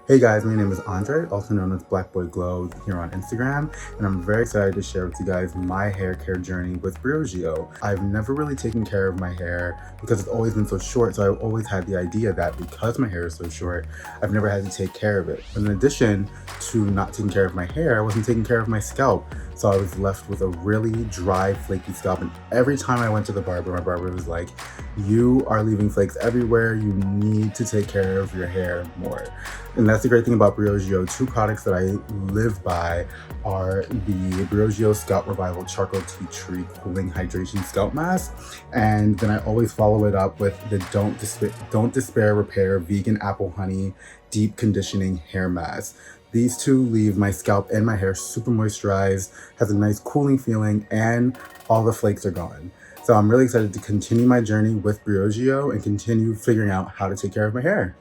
Hey guys, my name is Andre, also known as Black Boy Glow here on Instagram, and I'm very excited to share with you guys my hair care journey with Briogeo. I've never really taken care of my hair because it's always been so short, so I've always had the idea that because my hair is so short, I've never had to take care of it. But in addition to not taking care of my hair, I wasn't taking care of my scalp, so I was left with a really dry, flaky scalp, and every time I went to the barber, my barber was like, "You are leaving flakes everywhere, you need to take care of your hair more." And that's the great thing about Briogeo. Two products that I live by are the Briogeo Scalp Revival Charcoal Tea Tree Cooling Hydration Scalp Mask, and then I always follow it up with the Don't Despair Repair Vegan Apple Honey Deep Conditioning Hair Mask. These two leave my scalp and my hair super moisturized, has a nice cooling feeling, and all the flakes are gone. So I'm really excited to continue my journey with Briogeo and continue figuring out how to take care of my hair.